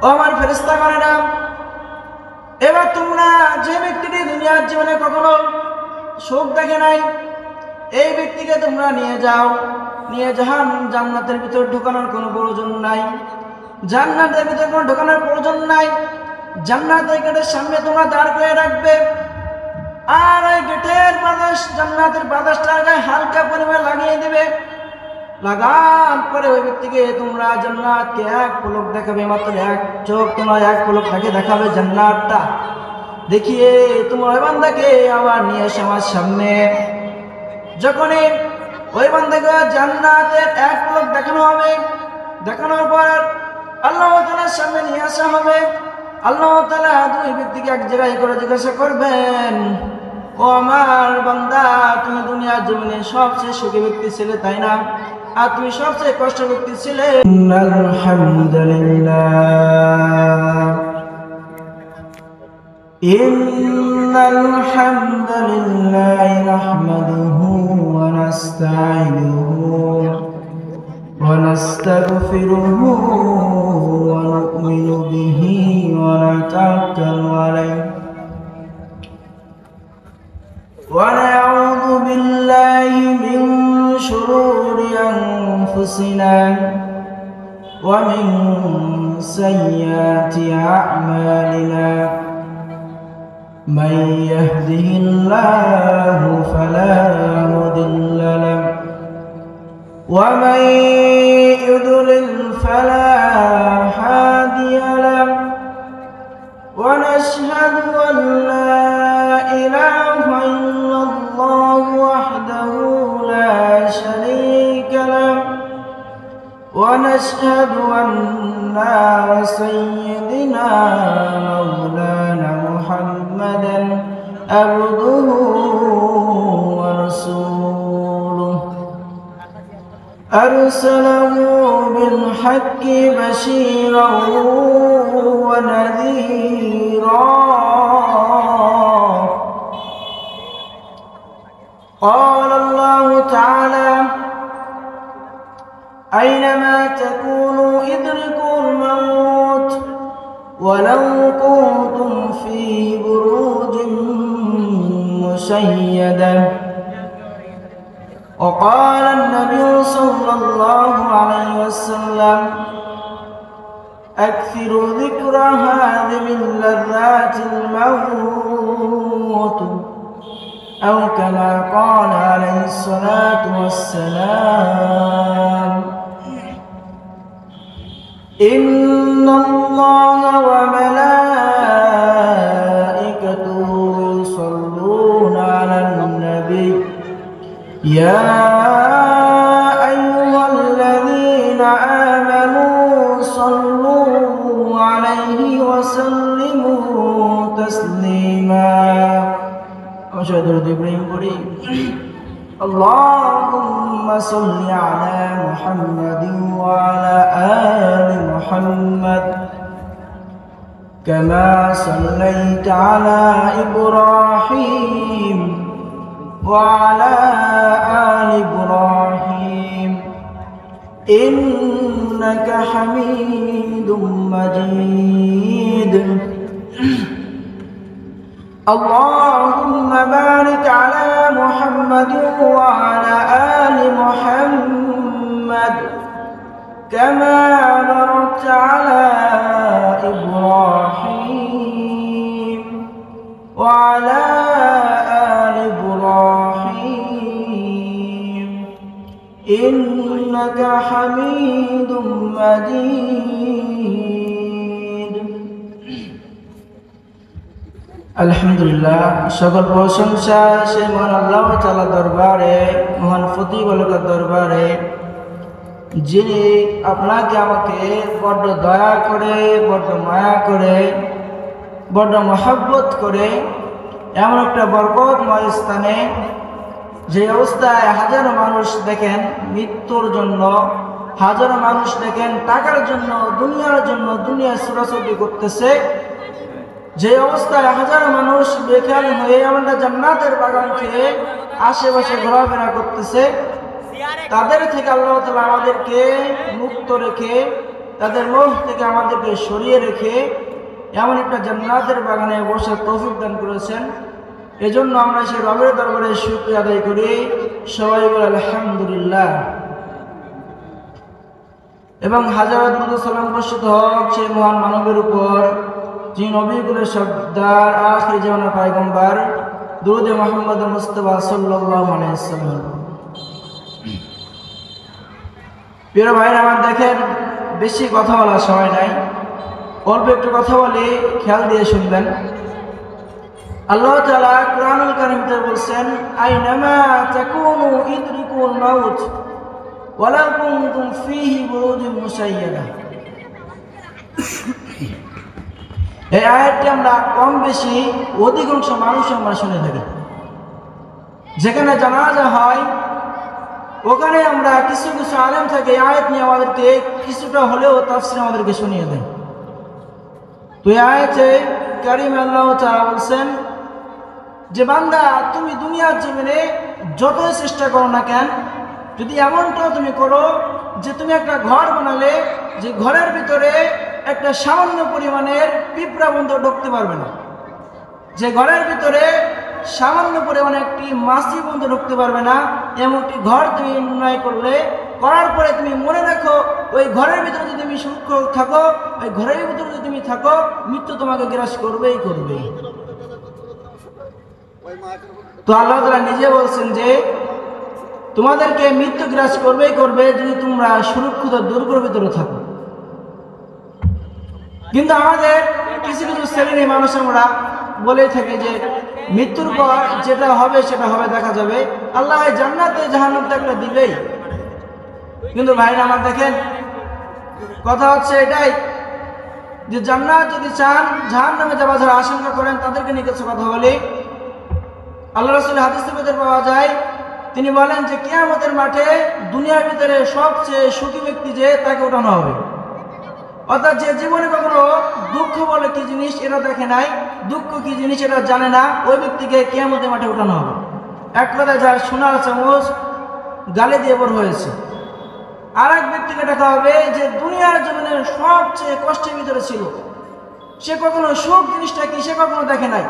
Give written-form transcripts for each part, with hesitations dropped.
ও আমার ফেরেশতাগণেরা, এবার তোমরা যে ব্যক্তিটি দুনিয়ার জীবনে কখনো সুখ দেখে নাই, এই ব্যক্তিকে তোমরা নিয়ে যাও, নিয়ে জান্নাতের ভিতর ঢোকানোর কোনো প্রয়োজন নাই। জান্নাতের ভিতর কোনো ঢোকানোর প্রয়োজন নাই। জান্নাতের গেটের সামনে তোমরা দাঁড় করে রাখবে, আর ওই গেটের বাতাস, জান্নাতের বাতাসটা গায়ে হালকা পরিমাণ লাগিয়ে দেবে। লাগান পরে ওই ব্যক্তিকে তোমরা জান্নাতকে এক পলক দেখাবে, মাত্র এক চোখ তোমার এক পলক তাকে দেখাবে জান্নাতটা দেখিয়ে তোমার ওই বান্দাকে আবার নিয়ে এসে আমার সামনে। যখনই ওই বান্দাকে জান্নাতের এক পলক দেখানো হবে, দেখানোর পর আল্লাহ তাআলার সামনে নিয়ে আসা হবে। আল্লাহ তাআলা দুই ব্যক্তিকে এক জায়গায় করে জিজ্ঞাসা করবেন, ও আমার বান্দা, তুমি দুনিয়ার জীবনে সবচেয়ে সুখী ব্যক্তি ছিলে, তাই না? আর তুমি সবচেয়ে কষ্ট ব্যক্তি ছিলে। আলহামদুলিল্লাহ, ইন্নাল হামদুলিল্লাহ নাহমাদুহু ওয়া নাস্তাঈনুহু ওয়া নাস্তাগফিরুহু ওয়া নু'মিনু বিহি ওয়া নাতাওয়াক্কালু আলাইহি ওয়া নাউযু বিল্লাহি মিন শুরুরি আনফুসিনা ওয়া মিন সাইয়্যাতি আ'মালিনা। من يهده الله فلا مضل له ومن يضلل فلا هادي له ونشهد أن لا إله إلا الله وحده لا شريك له ونشهد أن سيدنا مولانا محمدا عبده ورسوله أرسله بالحق بشيرا ونذيرا. قال الله تعالى أينما تكونوا يدرككم الموت ولو كنتم في بروج مشيدة. وقال النبي صلى الله عليه وسلم أكثروا ذكر هذه من لذات الموت أو كما قال عليه الصلاة والسلام. إن الله وملائكته يصلون على النبي يا أيها الذين آمنوا صلوا عليه وسلموا تسليما. أشهد إبراهيم قريب. اللهم صل على محمد وعلى آل محمد كما صليت على إبراهيم وعلى آل إبراهيم إنك حميد مجيد. اللهم بارك على محمد وعلى آل محمد كما باركت على إبراهيم وعلى آل إبراهيم إنك حميد مجيد. আলহামদুলিল্লাহ, সকল প্রশংসা সেই মহান আল্লাহ তাআলা দরবারে, মহান প্রতিপালকের দরবারে, যিনি আপনাকে আমাকে বড্ড দয়া করে, বড্ড মায়া করে, বড্ড মহব্বত করে এমন একটা বরকতময় স্থানে, যে অবস্থায় হাজারো মানুষ দেখেন মৃত্যুর জন্য, হাজারো মানুষ দেখেন টাকার জন্য, দুনিয়ার জন্য দুনিয়া ছোটাছুটি করতেছে, যে অবস্থায় হাজারো মানুষ বেকার হয়ে আমরা জান্নাতের বাগান খেয়ে আশেপাশে ঘোরাফেরা করতেছে, তাদের থেকে আল্লাহ তাআলা আমাদেরকে মুক্ত রেখে তাদের মোহ থেকে আমাদেরকে সরিয়ে রেখে এমন একটা জান্নাতের বাগানে বসার তৌফিক দান করেছেন। এজন্য আমরা সেই রবের দরবারে শুকরিয়া আদায় করি, সবাই বলে আলহামদুলিল্লাহ। এবং হাজার দুরূদ ও সালাম বর্ষিত হোক সেই মহান মানবের উপর যিনি নবীকুলের সর্দার, আখির জামানার পয়গম্বর, দুরূদে মুহাম্মদ মুস্তাফা সাল্লাল্লাহু আলাইহি ওয়াসাল্লাম। প্রিয় ভাইরা আমার, দেখেন বেশি কথা বলার সময় নাই, অল্প একটু কথা বলে খেয়াল দিয়ে শুনবেন। আল্লাহ তাআলা কুরআনুল কারীমে বলছেন, আইনামা তাকুনু ইদরিকুল মাউত ওয়ালাউ কুনতুম ফীহি বুরুজুম মুশাইয়াদা। এই আয়াতটি আমরা কম বেশি অধিকাংশ মানুষ আমরা শুনে থাকি। যেখানে জানাজা হয় ওখানে আমরা কিছু কিছু আলেম থেকে আয়াত নিয়ে আমাদেরকে কিছুটা হলেও তাফসীর আমাদেরকে শুনিয়ে দেয়। তো এই আয়াতে কারীমে আল্লাহ তাআলা বলছেন যে বান্দা, তুমি দুনিয়ার জীবনে যতই চেষ্টা করো না কেন, যদি এমনটাও তুমি করো যে তুমি একটা ঘর বানালে, যে ঘরের ভিতরে একটা সামান্য পরিমাণের পিঁপড়া বন্ধ ঢুকতে পারবে না, যে ঘরের ভিতরে সামান্য পরিমাণে একটি মাছি বন্ধ ঢুকতে পারবে না, এমনটি ঘর তুমি নির্ণয় করলে, করার পরে তুমি মনে রাখো ওই ঘরের ভিতরে যদি তুমি সুখ থাকো, ওই ঘরের ভিতরে যদি তুমি থাকো, মৃত্যু তোমাকে গ্রাস করবেই করবে। তো আল্লাহ তাআলা নিজে বলছেন যে তোমাদেরকে মৃত্যু গ্রাস করবেই করবে যদি তোমরা সুরক্ষিত দুর্গের ভিতরে থাকো। কিন্তু আমাদের কিছু কিছু শ্রেণীর মানুষ আমরা বলে থাকে যে মৃত্যুর পর যেটা হবে সেটা হবে, দেখা যাবে, আল্লাহ জান্নাতে জাহান্নামে একটা দিবেই। কিন্তু ভাইরা আমার, দেখেন কথা হচ্ছে এটাই যে জান্নাত যদি চান, জাহান্নামে যাওয়া যারা আশঙ্কা করেন তাদেরকে নিয়ে কিছু কথা বলি। আল্লাহ রাসূল হাদিসে পাওয়া যায়, তিনি বলেন যে কিয়ামতের মাঠে দুনিয়ার ভিতরে সবচেয়ে সুখী ব্যক্তি যে, তাকে ওঠানো হবে। অর্থাৎ যে জীবনে কখনো দুঃখ বলে কি জিনিস এটা দেখে নাই, দুঃখ কি জিনিস এটা জানে না, ওই ব্যক্তিকে কিয়ামতের মাঠে ওঠানো হবে। এক কথায় যার সোনার চামচ গালে দিয়ে বড় হয়েছে। আর এক ব্যক্তিকে দেখা হবে যে দুনিয়ার জীবনের সবচেয়ে কষ্টের ভিতরে ছিল, সে কখনো সুখ জিনিসটা কি সে কখনো দেখে নাই,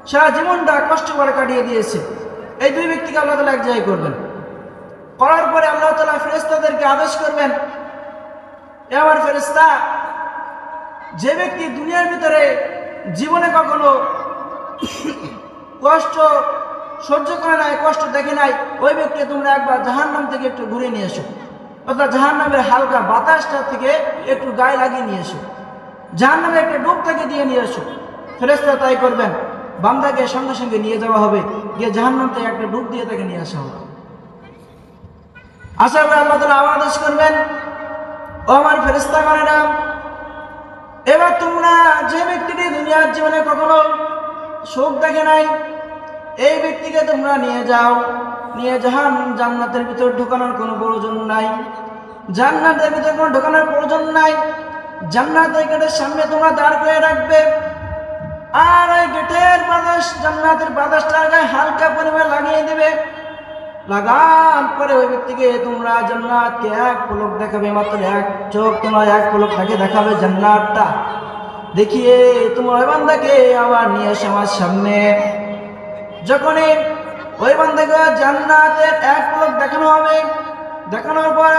সারা জীবনটা কষ্ট করে কাটিয়ে দিয়েছে। এই দুই ব্যক্তিকে আল্লাহ তাআলা এক জায়গায় করবেন, করার পরে আল্লাহ তাআলা ফেরেশতাদেরকে আদেশ করবেন, এ আমার ফেরেশতা, যে ব্যক্তি দুনিয়ার ভিতরে জীবনে কখনো কষ্ট সহ্য করে নাই, কষ্ট দেখে নাই, ওই ব্যক্তি তোমরা একবার জাহান্নাম থেকে একটু ঘুরে নিয়ে এসো, অর্থাৎ জাহান্নামের হালকা বাতাসটা থেকে একটু গায়ে লাগিয়ে নিয়ে এসো, জাহান্নামে একটা ডুব থেকে দিয়ে নিয়ে এসো। ফেরেশতা তাই করবেন, বান্দাকে সঙ্গে সঙ্গে নিয়ে যাওয়া হবে, গিয়ে জাহান্নাম থেকে একটা ডুব দিয়ে তাকে নিয়ে আসা হবে। আশা করি আল্লাহ তাআলা আদেশ করবেন, ও আমার ফেরেশতাগণেরা, এবার তোমরা যে ব্যক্তিটি দুনিয়ার জীবনে কখনো সুখ দেখে নাই, এই ব্যক্তিকে তোমরা নিয়ে যাও, নিয়ে জান্নাতের ভিতর ঢোকানোর কোনো প্রয়োজন নাই, জান্নাতের ভিতর কোনো ঢোকানোর প্রয়োজন নাই। জান্নাতের গেটের সামনে তোমরা দাঁড় করে রাখবে, আর ওই গেটের বাতাস, জান্নাতের বাতাসটা গায়ে হালকা পরিমাণ লাগিয়ে দেবে। লাগান পরে ওই ব্যক্তিকে তোমরা জান্নাতকে এক পলক দেখাবে, মাত্র এক চোখ তোমরা এক পলক তাকে দেখাবে জান্নাতটা দেখিয়ে তোমার ওই বান্দাকে আবার নিয়ে এসে আমার সামনে। যখনই ওই বান্দাকে জান্নাতের এক পলক দেখানো হবে, দেখানোর পর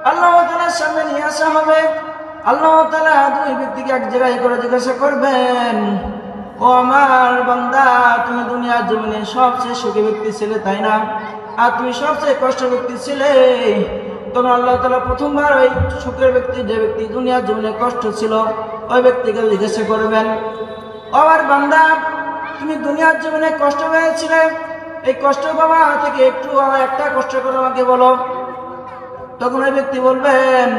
আল্লাহ তাআলার সামনে নিয়ে আসা হবে। আল্লাহ তাআলা দুই ব্যক্তিকে এক জায়গায় করে জিজ্ঞাসা করবেন, ও আমার বান্দা, তুমি দুনিয়ার জীবনে সবচেয়ে সুখী ব্যক্তি ছিলে তাই না, আর তুমি সবচেয়ে কষ্ট ব্যক্তি ছিলে। তখন আল্লাহ তাআলা প্রথমবার ওই সুখের ব্যক্তি, যে ব্যক্তি দুনিয়ার জীবনে কষ্ট ছিল, ওই ব্যক্তিকে জিজ্ঞাসা করবেন, ও আমার বান্দা, তুমি দুনিয়ার জীবনে কষ্ট পেয়েছিলে, এই কষ্ট পাওয়া থেকে একটু একটা কষ্ট করে আমাকে বলো। তখন ওই ব্যক্তি বলবেন,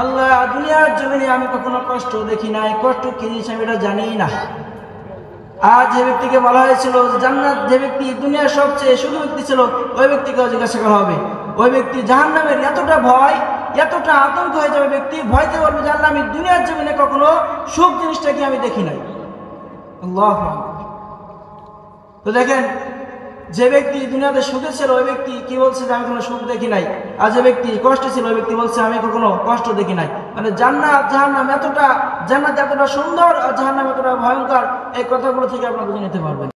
আল্লাহ, দুনিয়ার জীবনে আমি কখনো কষ্ট দেখি নাই, কষ্ট কি জিনিস আমি এটা জানি না। আর যে ব্যক্তিকে বলা হয়েছিল জান্নাত, যে ব্যক্তি দুনিয়ার সবচেয়ে সুখী ব্যক্তি ছিল, ওই ব্যক্তিকেও জিজ্ঞাসা করা হবে। ওই ব্যক্তি জাহান্নামের এতটা ভয়, এতটা আতঙ্ক হয়ে যাবে, ব্যক্তি ভয়তে বলবে যে আল্লাহ, আমি দুনিয়ার জীবনে কখনো সুখ জিনিসটা কি আমি দেখি নাই। আল্লাহু আকবার। তো দেখেন যে ব্যক্তি দুনিয়াতে সুখে ছিল ওই ব্যক্তি কি বলছে যে আমি কোনো সুখ দেখি নাই, আর যে ব্যক্তি কষ্টে ছিল ওই ব্যক্তি বলছে আমি কখনো কষ্ট দেখি নাই। মানে জান্নাত জাহান্নাম এতটা, জান্নাত এতটা সুন্দর আর জাহান্নাম এতটা ভয়ঙ্কর, এই কথাগুলো থেকে আপনারা বুঝে নিতে পারবেন।